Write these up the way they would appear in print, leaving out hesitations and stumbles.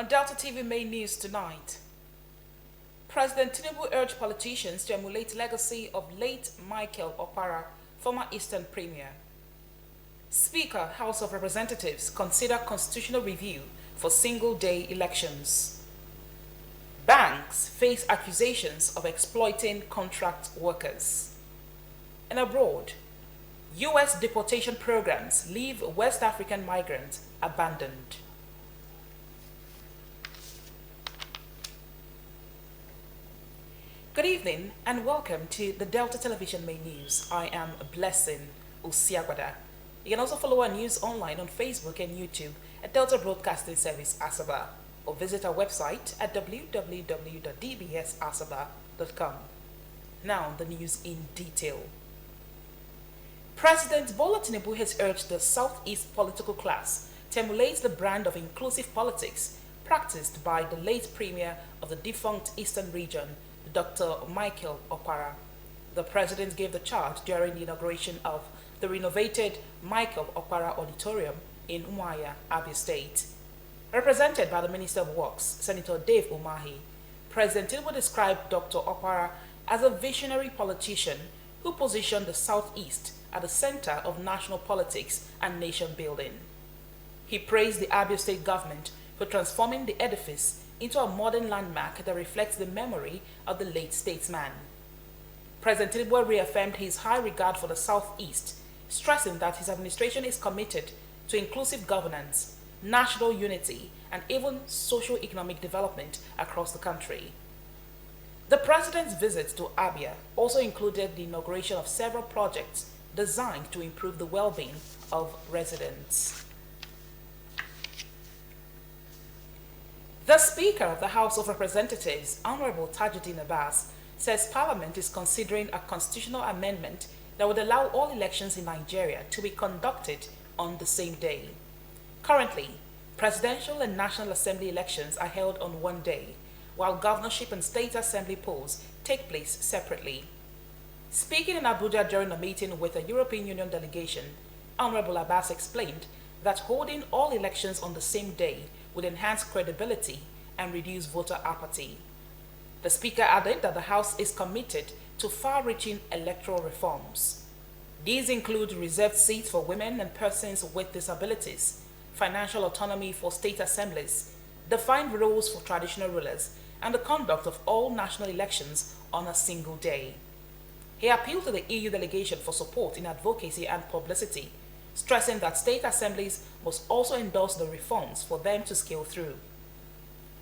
On Delta TV main news tonight, President Tinubu urged politicians to emulate legacy of late Michael Okpara, former Eastern Premier. Speaker, House of Representatives consider constitutional review for single-day elections. Banks face accusations of exploiting contract workers. And abroad, U.S. deportation programs leave West African migrants abandoned. Good evening and welcome to the Delta Television Main News. I am Blessing Usiagwada. You can also follow our news online on Facebook and YouTube at Delta Broadcasting Service Asaba, or visit our website at www.dbsasaba.com. Now the news in detail. President Bola Tinubu has urged the Southeast political class to emulate the brand of inclusive politics practiced by the late Premier of the defunct Eastern region, Dr. Michael Okpara. The president gave the charge during the inauguration of the renovated Michael Okpara Auditorium in Umuahia, Abia State. Represented by the Minister of Works, Senator Dave Umahi, President Tinubu described Dr. Okpara as a visionary politician who positioned the Southeast at the center of national politics and nation building. He praised the Abia State government for transforming the edifice into a modern landmark that reflects the memory of the late statesman. President Tinubu reaffirmed his high regard for the Southeast, stressing that his administration is committed to inclusive governance, national unity, and even socio-economic development across the country. The president's visit to Abia also included the inauguration of several projects designed to improve the well-being of residents. The Speaker of the House of Representatives, Honorable Tajuddin Abbas, says Parliament is considering a constitutional amendment that would allow all elections in Nigeria to be conducted on the same day. Currently, presidential and National Assembly elections are held on one day, while governorship and state assembly polls take place separately. Speaking in Abuja during a meeting with a European Union delegation, Honorable Abbas explained that holding all elections on the same day would enhance credibility and reduce voter apathy. The Speaker added that the House is committed to far-reaching electoral reforms. These include reserved seats for women and persons with disabilities, financial autonomy for state assemblies, defined roles for traditional rulers, and the conduct of all national elections on a single day. He appealed to the EU delegation for support in advocacy and publicity, stressing that state assemblies must also endorse the reforms for them to scale through.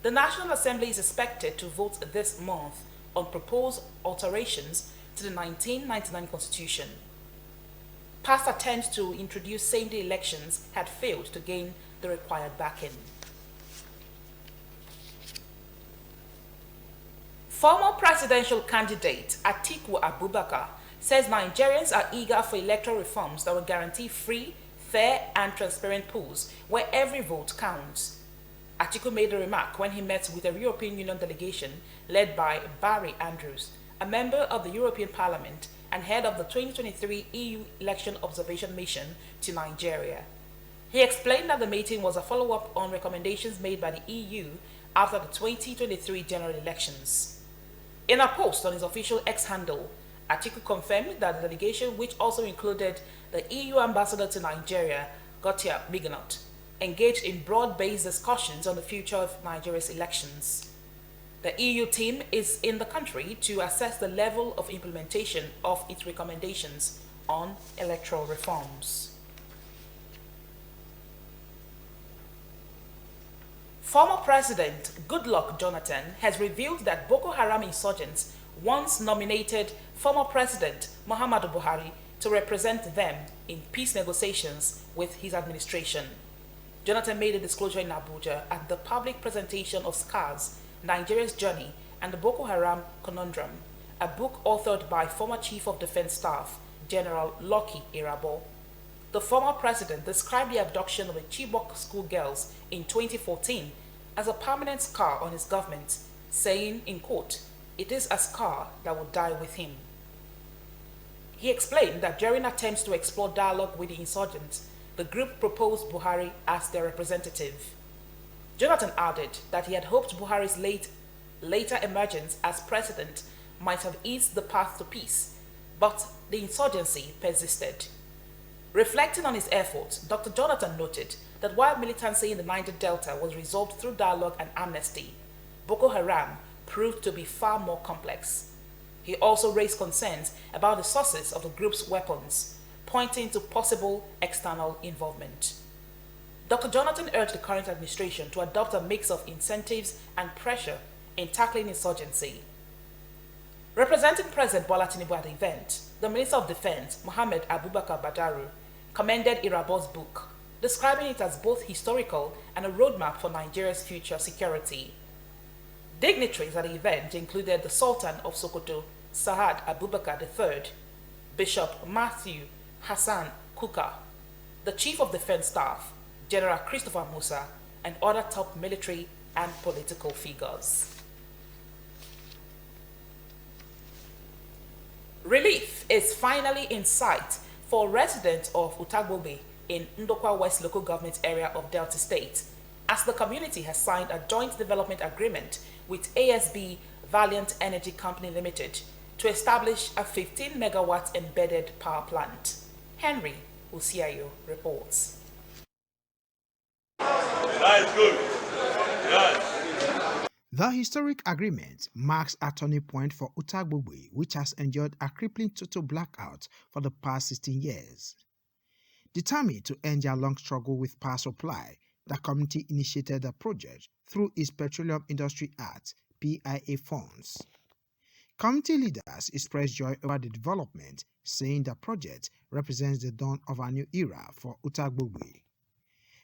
The National Assembly is expected to vote this month on proposed alterations to the 1999 Constitution. Past attempts to introduce same-day elections had failed to gain the required backing. Former presidential candidate Atiku Abubakar says Nigerians are eager for electoral reforms that will guarantee free, fair, and transparent polls where every vote counts. Atiku made the remark when he met with a European Union delegation led by Barry Andrews, a member of the European Parliament and head of the 2023 EU Election Observation Mission to Nigeria. He explained that the meeting was a follow-up on recommendations made by the EU after the 2023 general elections. In a post on his official X handle, Atiku confirmed that the delegation, which also included the EU ambassador to Nigeria, Gautier Mignot, engaged in broad-based discussions on the future of Nigeria's elections. The EU team is in the country to assess the level of implementation of its recommendations on electoral reforms. Former President Goodluck Jonathan has revealed that Boko Haram insurgents once nominated former President Muhammadu Buhari to represent them in peace negotiations with his administration. Jonathan made a disclosure in Abuja at the public presentation of Scars, Nigeria's Journey and the Boko Haram Conundrum, a book authored by former Chief of Defense Staff, General Lucky Irabo. The former president described the abduction of the Chibok schoolgirls in 2014 as a permanent scar on his government, saying, in quote, "It is a scar that will die with him." He explained that during attempts to explore dialogue with the insurgents, the group proposed Buhari as their representative. Jonathan added that he had hoped Buhari's later emergence as president might have eased the path to peace, but the insurgency persisted. Reflecting on his efforts, Dr. Jonathan noted that while militancy in the Niger Delta was resolved through dialogue and amnesty, Boko Haram proved to be far more complex. He also raised concerns about the sources of the group's weapons, pointing to possible external involvement. Dr. Jonathan urged the current administration to adopt a mix of incentives and pressure in tackling insurgency. Representing President Bola Tinubu at the event, the Minister of Defense, Mohammed Abubakar Badaru, commended Irabo's book, describing it as both historical and a roadmap for Nigeria's future security. Dignitaries at the event included the Sultan of Sokoto, Sa'ad Abubakar III, Bishop Matthew Hassan Kuka, the Chief of Defense Staff, General Christopher Musa, and other top military and political figures. Relief is finally in sight for residents of Utagbobe in Ndokwa West local government area of Delta State, as the community has signed a joint development agreement with ASB Valiant Energy Company Limited to establish a 15 megawatt embedded power plant. Henry Usiayo reports. That is good. Yes. The historic agreement marks a turning point for Utagbobe, which has endured a crippling total blackout for the past 16 years. Determined to end their long struggle with power supply, the community initiated the project through its Petroleum Industry Act (PIA) funds. Community leaders expressed joy over the development, saying the project represents the dawn of a new era for Utagbobe.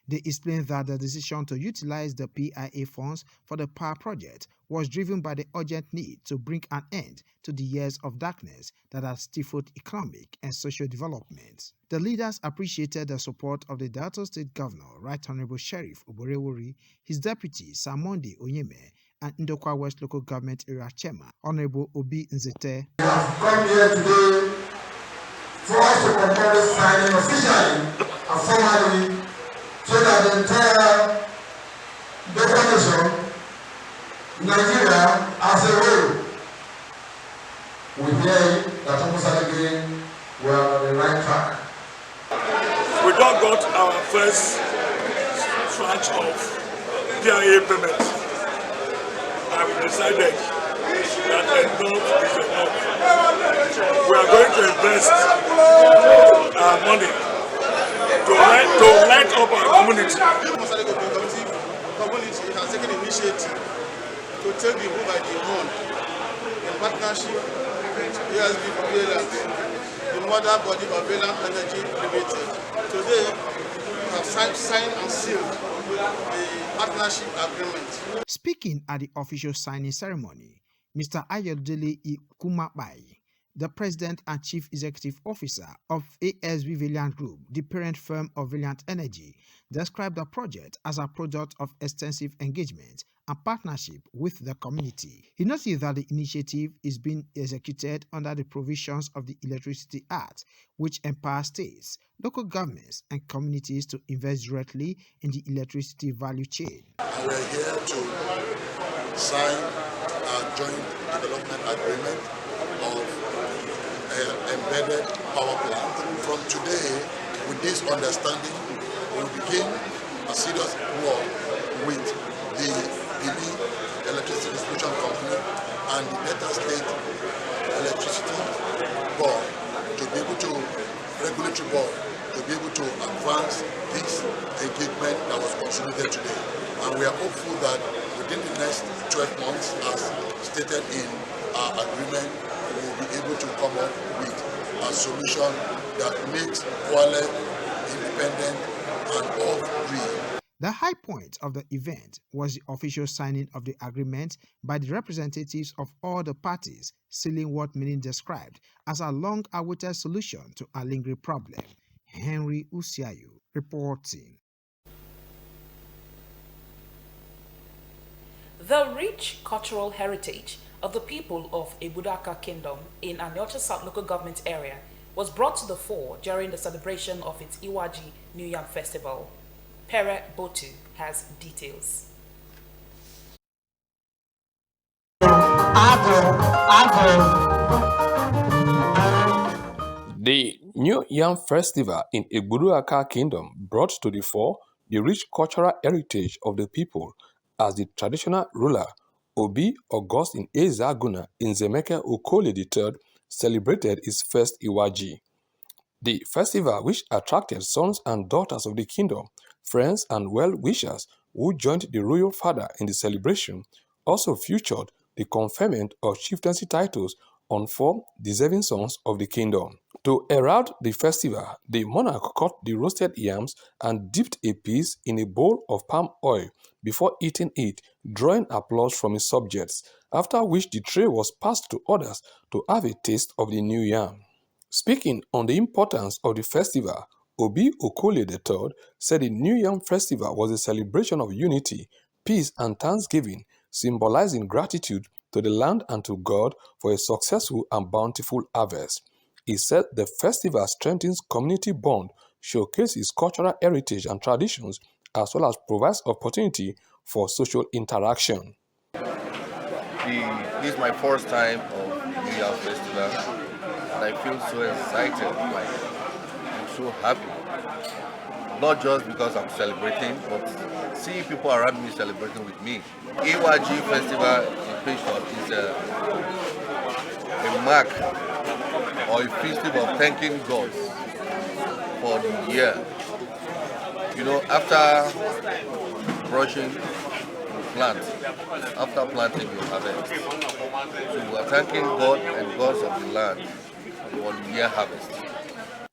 They explained that the decision to utilize the PIA funds for the power project was driven by the urgent need to bring an end to the years of darkness that have stifled economic and social development. The leaders appreciated the support of the Delta State Governor, Right Honorable Sheriff Oborewori, his deputy, Sir Monday Onyeme, and Ndokwa West Local Government Area Chairman, Honorable Obi Nzete. We have come here today for us to confirm this signing officially and formally, so that the entire Delta Nation, Nigeria as a whole, we hear that almost again we are on the right track. We just got our first tranche of PIA payment, and we decided that enough is enough. We are going to invest our money to light up our community. The community has taken initiative to take the bull by the horn in partnership with ASB Valiant, the mother body of Valiant Energy Limited. Today, we have signed and sealed the partnership agreement. Speaking at the official signing ceremony, Mr. Ayodele Ikumabai, the President and Chief Executive Officer of ASB Valiant Group, the parent firm of Valiant Energy, described the project as a product of extensive engagement and partnership with the community. He noted that the initiative is being executed under the provisions of the Electricity Act, which empowers states, local governments, and communities to invest directly in the electricity value chain. And we are here to sign a joint development agreement of embedded power plant. From today, with this understanding, we begin a serious work with the PB Electricity Distribution Company and the Delta State Electricity Board to be able to, regulatory board, to be able to advance this engagement that was consolidated today. And we are hopeful that within the next 12 months, as stated in our agreement, we will be able to come up with a solution that makes Kwale independent and all free. The high point of the event was the official signing of the agreement by the representatives of all the parties, sealing what many described as a long-awaited solution to a lingering problem. Henry Usiayo reporting. The rich cultural heritage of the people of Ebudaka Kingdom in Anyocha South local government area was brought to the fore during the celebration of its Iwaji New Yam Festival. Pere Botu has details. The New Yam Festival in Igboduaka Kingdom brought to the fore the rich cultural heritage of the people as the traditional ruler Obi Augustine Ezaguna Nzemeke Okole III celebrated his first Iwaji. The festival, which attracted sons and daughters of the kingdom, friends and well-wishers who joined the royal father in the celebration, also featured the conferment of chieftaincy titles on 4 deserving sons of the kingdom. To herald the festival, the monarch cut the roasted yams and dipped a piece in a bowl of palm oil before eating it, drawing applause from his subjects, after which the tray was passed to others to have a taste of the new yam. Speaking on the importance of the festival, Obi Okole III said the New Yam Festival was a celebration of unity, peace and thanksgiving, symbolizing gratitude to the land and to God for a successful and bountiful harvest. He said the festival strengthens community bond, showcases cultural heritage and traditions, as well as provides opportunity for social interaction. This is my first time of New Year Festival, and I feel so excited, I'm so happy. Not just because I'm celebrating, but seeing people around me celebrating with me. Iwaji Festival in is a mark or a festival of thanking God for the year. You know, after brushing, you plant. After planting, you harvest. So we are thanking God and gods of the land for the year harvest.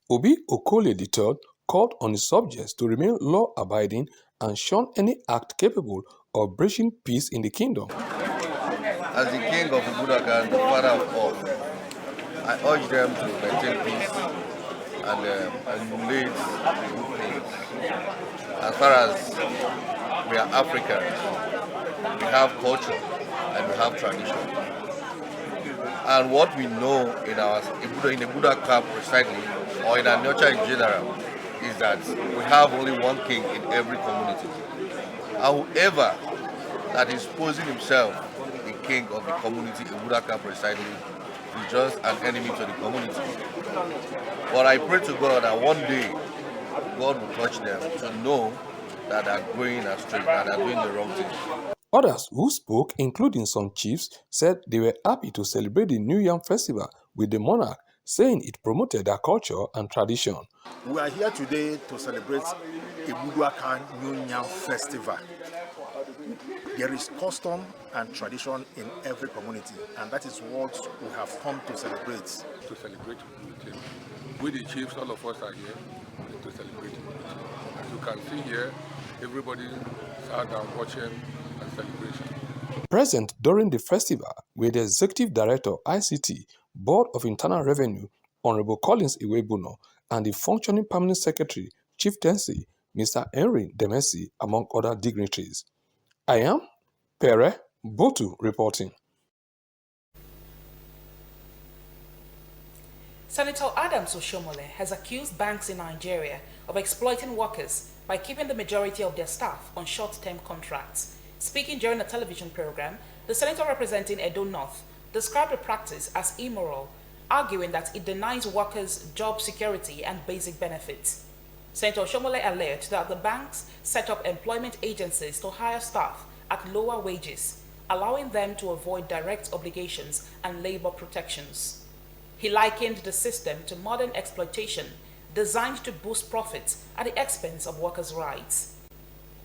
Obi Okole III called on his subjects to remain law-abiding and shun any act capable of breaching peace in the kingdom. As the king of Igboduaka and the father of all, I urge them to maintain peace and emulate good things. As far as we are Africans, we have culture and we have tradition. And what we know in Igboduaka precisely, or in our nurture in general, is that we have only one king in every community. And whoever that is posing himself the king of the community in Igboduaka precisely is just an enemy to the community. But I pray to God that one day God will touch them to know that they are going astray, that they are doing the wrong thing. Others who spoke, including some chiefs, said they were happy to celebrate the New Yam Festival with the monarch, saying it promoted their culture and tradition. We are here today to celebrate Igboduaka New Yam Festival. There is custom and tradition in every community, and that is what we have come to celebrate. To celebrate with him. We the chiefs, all of us are here to celebrate with him. As you can see here, everybody sat down watching a celebration. Present during the festival were the Executive Director, ICT, Board of Internal Revenue, Honorable Collins Iwebuno, and the functioning Permanent Secretary, Chieftaincy, Mr. Henry Demesi, among other dignitaries. I am Pere Botu reporting. Senator Adams Oshomole has accused banks in Nigeria of exploiting workers by keeping the majority of their staff on short-term contracts. Speaking during a television program, the senator representing Edo North described the practice as immoral, arguing that it denies workers job security and basic benefits. Senator Oshomole alleged that the banks set up employment agencies to hire staff at lower wages, allowing them to avoid direct obligations and labor protections. He likened the system to modern exploitation designed to boost profits at the expense of workers' rights.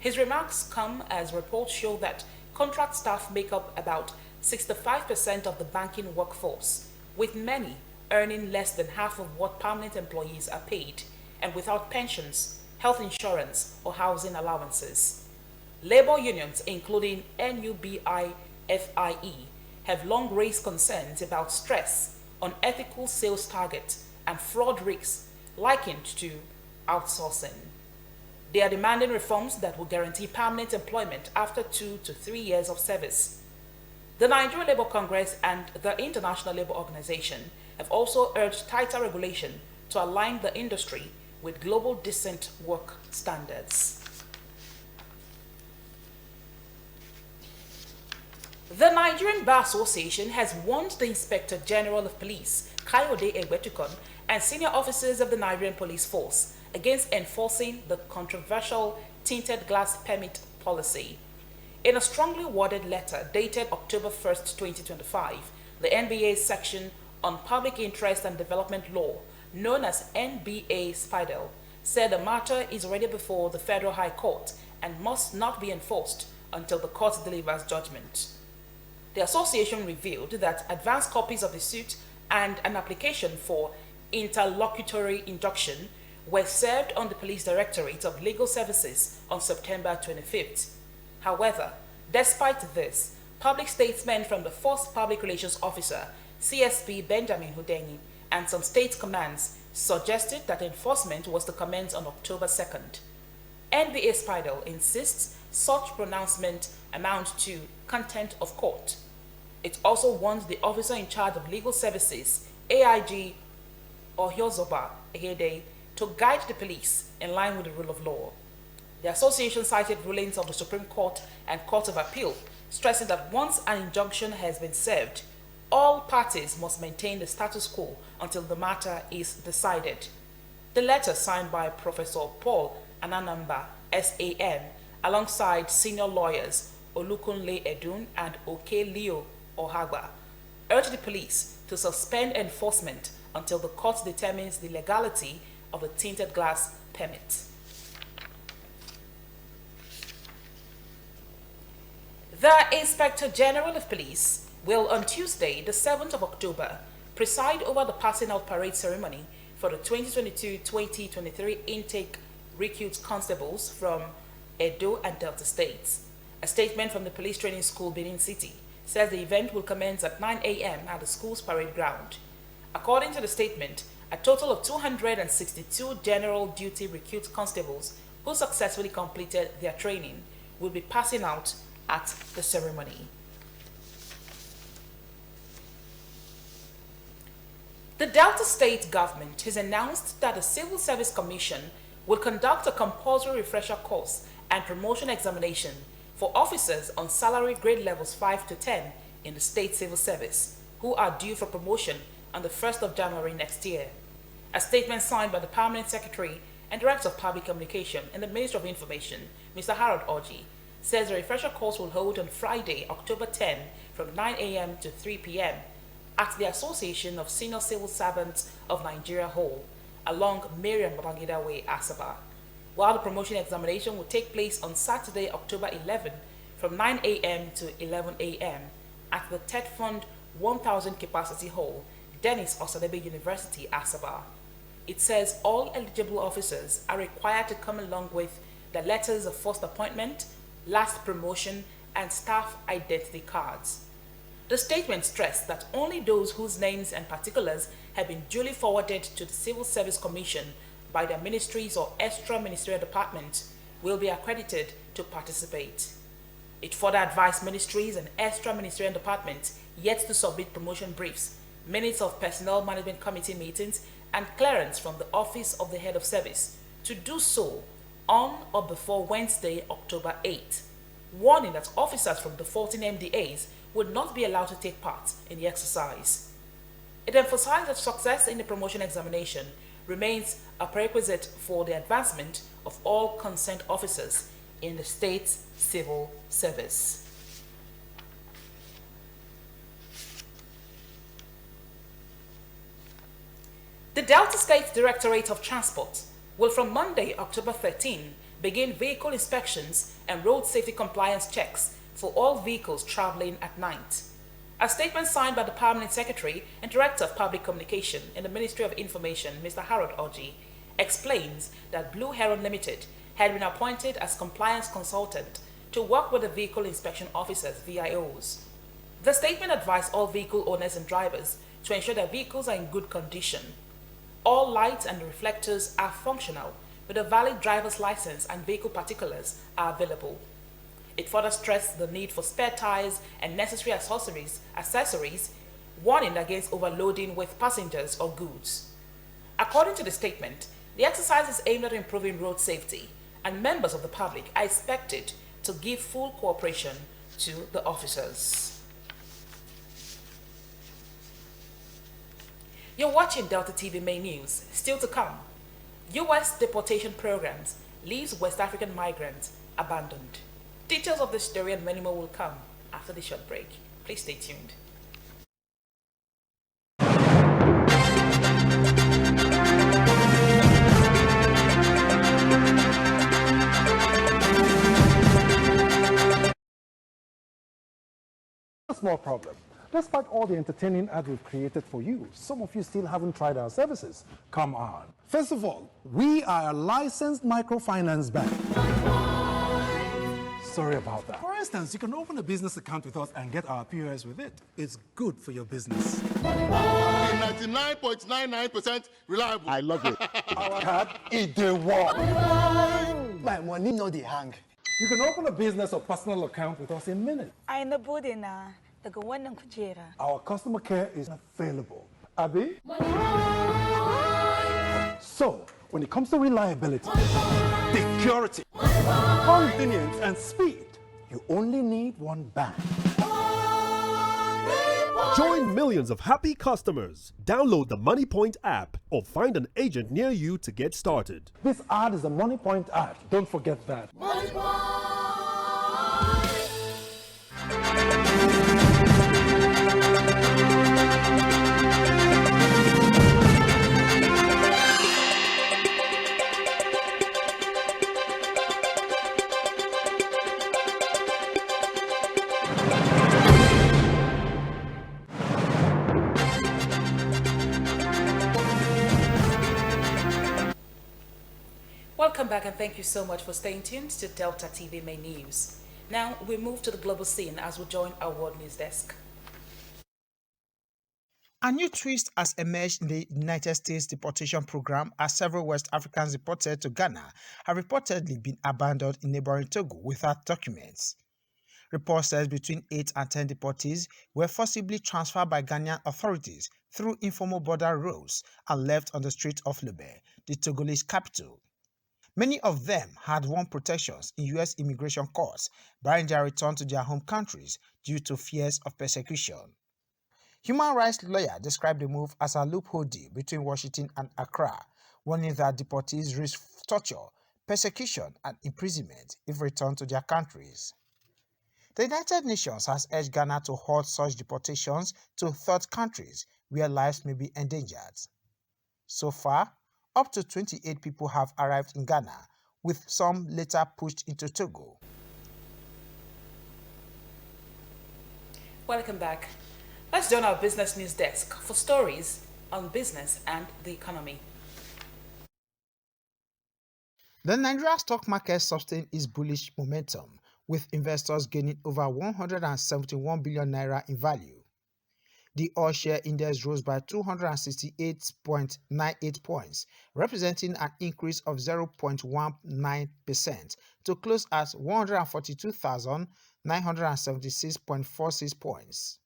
His remarks come as reports show that contract staff make up about 65% of the banking workforce, with many earning less than half of what permanent employees are paid, and without pensions, health insurance, or housing allowances. Labor unions, including NUBI-FIE, have long raised concerns about stress, unethical sales targets, and fraud risks likened to outsourcing. They are demanding reforms that will guarantee permanent employment after 2 to 3 years of service. The Nigerian Labour Congress and the International Labour Organization have also urged tighter regulation to align the industry with global decent work standards. The Nigerian Bar Association has warned the Inspector General of Police, Kayode Egbetukun, and senior officers of the Nigerian Police Force against enforcing the controversial tinted glass permit policy. In a strongly worded letter dated October 1st, 2025, the NBA's section on Public Interest and Development Law, known as NBA SPIDL, said the matter is already before the Federal High Court and must not be enforced until the court delivers judgment. The association revealed that advance copies of the suit and an application for interlocutory injunction were served on the Police Directorate of Legal Services on September 25th. However, despite this, public statements from the Force Public Relations Officer, CSP Benjamin Hundeyin, and some state commands suggested that enforcement was to commence on October 2nd. NBA SPIDL insists such pronouncement amount to contempt of court. It also warns the officer in charge of legal services, AIG Ohiozoba Ehede, to guide the police in line with the rule of law. The association cited rulings of the Supreme Court and Court of Appeal, stressing that once an injunction has been served, all parties must maintain the status quo until the matter is decided. The letter, signed by Professor Paul Ananamba, SAN, alongside senior lawyers Olukunle Edun and Oke Leo Ohagba, urged the police to suspend enforcement until the court determines the legality of the tinted glass permit. The Inspector General of Police will on Tuesday, the 7th of October, preside over the passing out parade ceremony for the 2022-2023 intake recruit constables from Edo and Delta states. A statement from the Police Training School, Benin City, says the event will commence at 9 a.m. at the school's parade ground. According to the statement, a total of 262 general duty recruit constables who successfully completed their training will be passing out at the ceremony. The Delta State government has announced that the Civil Service Commission will conduct a compulsory refresher course and promotion examination for officers on salary grade levels 5 to 10 in the state civil service who are due for promotion on the 1st of January next year. A statement signed by the Permanent Secretary and Director of Public Communication in the Ministry of Information, Mr. Harold Orji, says the refresher course will hold on Friday, October 10 from 9 a.m. to 3 p.m. at the Association of Senior Civil Servants of Nigeria Hall along Miriam Babangida Way, Asaba, while the promotion examination will take place on Saturday, October 11 from 9 a.m. to 11 a.m. at the TED Fund 1000 Capacity Hall, Dennis Osadebe University, Asaba. It says all eligible officers are required to come along with the letters of first appointment, last promotion, and staff identity cards. The statement stressed that only those whose names and particulars have been duly forwarded to the Civil Service Commission by their ministries or extra-ministerial departments will be accredited to participate. It further advised ministries and extra-ministerial departments yet to submit promotion briefs, minutes of Personnel Management Committee meetings, and clearance from the Office of the Head of Service to do so on or before Wednesday, October 8, warning that officers from the 14 MDAs would not be allowed to take part in the exercise. It emphasized that success in the promotion examination remains a prerequisite for the advancement of all concerned officers in the state's civil service. The Delta State Directorate of Transport will from Monday, October 13, begin vehicle inspections and road safety compliance checks for all vehicles traveling at night. A statement signed by the Permanent Secretary and Director of Public Communication in the Ministry of Information, Mr. Harold Orji, explains that Blue Heron Limited had been appointed as compliance consultant to work with the vehicle inspection officers, VIOs. The statement advised all vehicle owners and drivers to ensure that vehicles are in good condition. All lights and reflectors are functional, with a valid driver's license and vehicle particulars are available. It further stressed the need for spare tires and necessary accessories, warning against overloading with passengers or goods. According to the statement, the exercise is aimed at improving road safety, and members of the public are expected to give full cooperation to the officers. You're watching Delta TV Main News. Still to come, U.S. deportation programs leaves West African migrants abandoned. Details of the story and many more will come after the short break. Please stay tuned. A small problem. Despite all the entertaining ads we've created for you, some of you still haven't tried our services. Come on. First of all, we are a licensed microfinance bank. Sorry about that. For instance, you can open a business account with us and get our POS with it. It's good for your business. 99.99% reliable. I love it. Our card, it dey work. My money no dey hang. You can open a business or personal account with us in minutes. Ai na bude na daga wannan kujera. Our customer care is available. Abby? So, when it comes to reliability, security, convenience, and speed, you only need one bank. Join millions of happy customers. Download the MoneyPoint app or find an agent near you to get started. This ad is a MoneyPoint ad. Don't forget that. Welcome back and thank you so much for staying tuned to Delta TV Main News. Now we move to the global scene as we join our World News Desk. A new twist has emerged in the United States deportation program as several West Africans deported to Ghana have reportedly been abandoned in neighboring Togo without documents. Reports says between 8 and 10 deportees were forcibly transferred by Ghanaian authorities through informal border roads and left on the streets of Lubé, the Togolese capital. Many of them had won protections in U.S. immigration courts, barring their return to their home countries due to fears of persecution. Human rights lawyer described the move as a loophole deal between Washington and Accra, warning that deportees risk torture, persecution, and imprisonment if returned to their countries. The United Nations has urged Ghana to halt such deportations to third countries where lives may be endangered. So far, up to 28 people have arrived in Ghana, with some later pushed into Togo. Welcome back. Let's join our business news desk for stories on business and the economy. The Nigeria stock market sustained its bullish momentum, with investors gaining over 171 billion naira in value. The all-share index rose by 268.98 points, representing an increase of 0.19% to close at 142,976.46 points.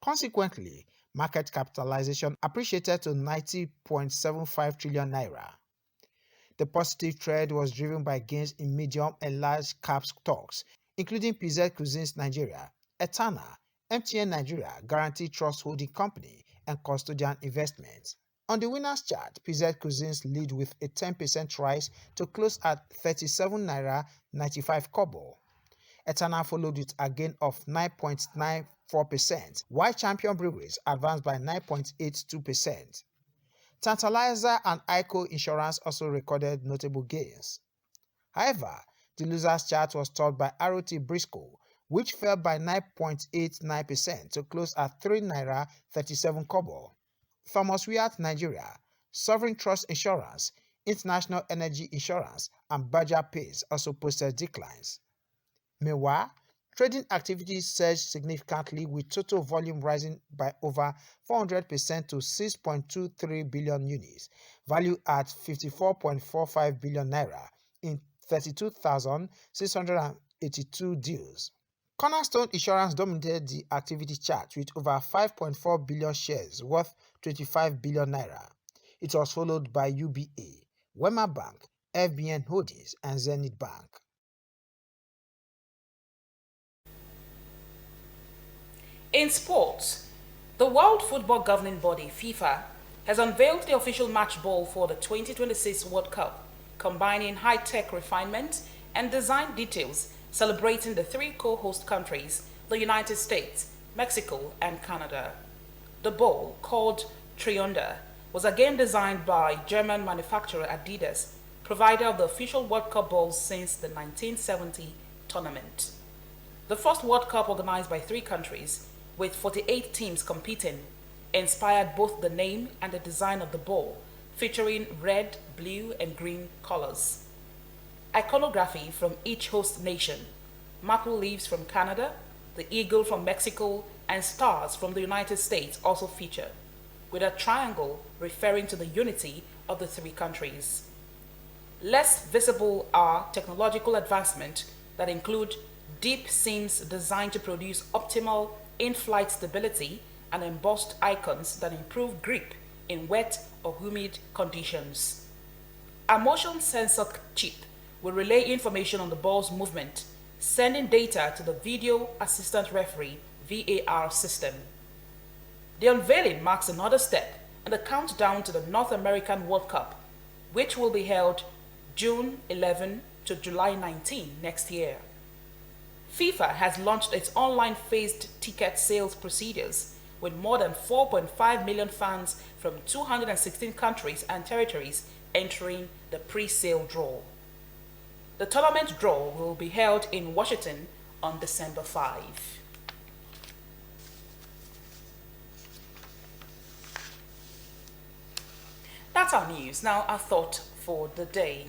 Consequently, market capitalization appreciated to 90.75 trillion naira. The positive trend was driven by gains in medium and large cap stocks, including PZ Cuisines Nigeria, Etana, MTN Nigeria, Guaranty Trust Holding Company, and Custodian Investments. On the winners chart, PZ Cuisines lead with a 10% rise to close at 37 naira 95 kobo. Etana followed with a gain of 9.94%, while Champion Breweries advanced by 9.82%. Tantalizer and ICO Insurance also recorded notable gains. However, the losers chart was topped by ROT Briscoe, which fell by 9.89% to close at 3 naira 37 kobo. Thomas Wyatt Nigeria, Sovereign Trust Insurance, International Energy Insurance, and Badger Pays also posted declines. Meanwhile, trading activities surged significantly, with total volume rising by over 400% to 6.23 billion units, valued at 54.45 billion naira in 32,682 deals. Cornerstone Insurance dominated the activity chart with over 5.4 billion shares worth 25 billion naira. It was followed by UBA, Wema Bank, FBN Holdings, and Zenith Bank. In sports, the World Football Governing Body, FIFA, has unveiled the official match ball for the 2026 World Cup, combining high-tech refinement and design details, celebrating the three co-host countries, the United States, Mexico, and Canada. The ball, called Triunda, was again designed by German manufacturer Adidas, provider of the official World Cup balls since the 1970 tournament. The first World Cup organized by three countries, with 48 teams competing, inspired both the name and the design of the ball, featuring red, blue, and green colors. Iconography from each host nation, maple leaves from Canada, the eagle from Mexico, and stars from the United States also feature, with a triangle referring to the unity of the three countries. Less visible are technological advancements that include deep seams designed to produce optimal in-flight stability and embossed icons that improve grip in wet or humid conditions. A motion sensor chip will relay information on the ball's movement, sending data to the Video Assistant Referee VAR system. The unveiling marks another step in the countdown to the North American World Cup, which will be held June 11 to July 19 next year. FIFA has launched its online phased ticket sales procedures with more than 4.5 million fans from 216 countries and territories entering the pre-sale draw. The tournament draw will be held in Washington on December 5. That's our news. Now our thought for the day.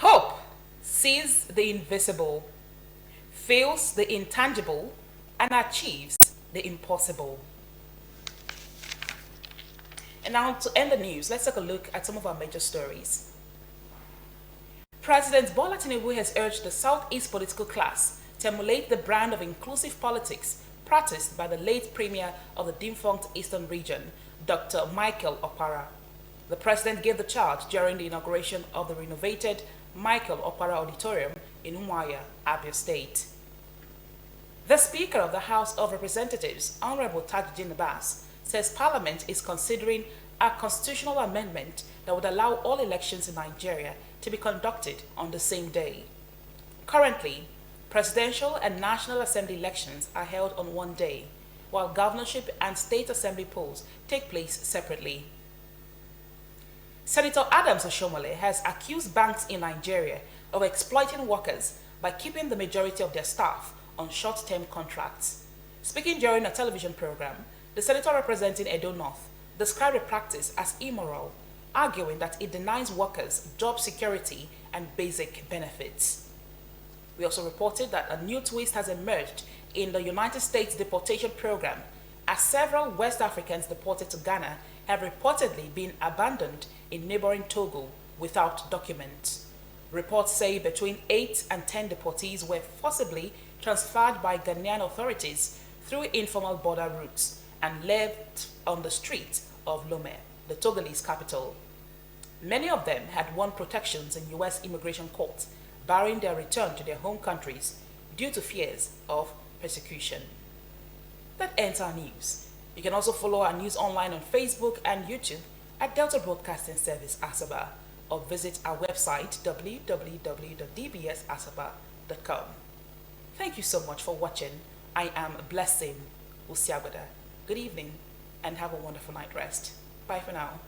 Hope sees the invisible, feels the intangible, and achieves the impossible. And now to end the news, let's take a look at some of our major stories. President Bola Tinubu has urged the Southeast political class to emulate the brand of inclusive politics practiced by the late Premier of the defunct Eastern region, Dr. Michael Opara. The President gave the charge during the inauguration of the renovated Michael Opara Auditorium in Umuahia, Abia State. The Speaker of the House of Representatives, Honorable Tajuddin Abbas, says Parliament is considering a constitutional amendment that would allow all elections in Nigeria to be conducted on the same day. Currently, presidential and National Assembly elections are held on one day, while governorship and state assembly polls take place separately. Senator Adams Oshomole has accused banks in Nigeria of exploiting workers by keeping the majority of their staff on short-term contracts. Speaking during a television program, the senator representing Edo North described the practice as immoral, arguing that it denies workers job security and basic benefits. We also reported that a new twist has emerged in the United States deportation program, as several West Africans deported to Ghana have reportedly been abandoned in neighboring Togo without documents. Reports say between 8 and 10 deportees were forcibly transferred by Ghanaian authorities through informal border routes and left on the streets of Lomé, the Togolese capital. Many of them had won protections in U.S. immigration courts, barring their return to their home countries due to fears of persecution. That ends our news. You can also follow our news online on Facebook and YouTube at Delta Broadcasting Service Asaba, or visit our website www.dbsasaba.com. Thank you so much for watching. I am Blessing Usiagbada. Good evening and have a wonderful night rest. Bye for now.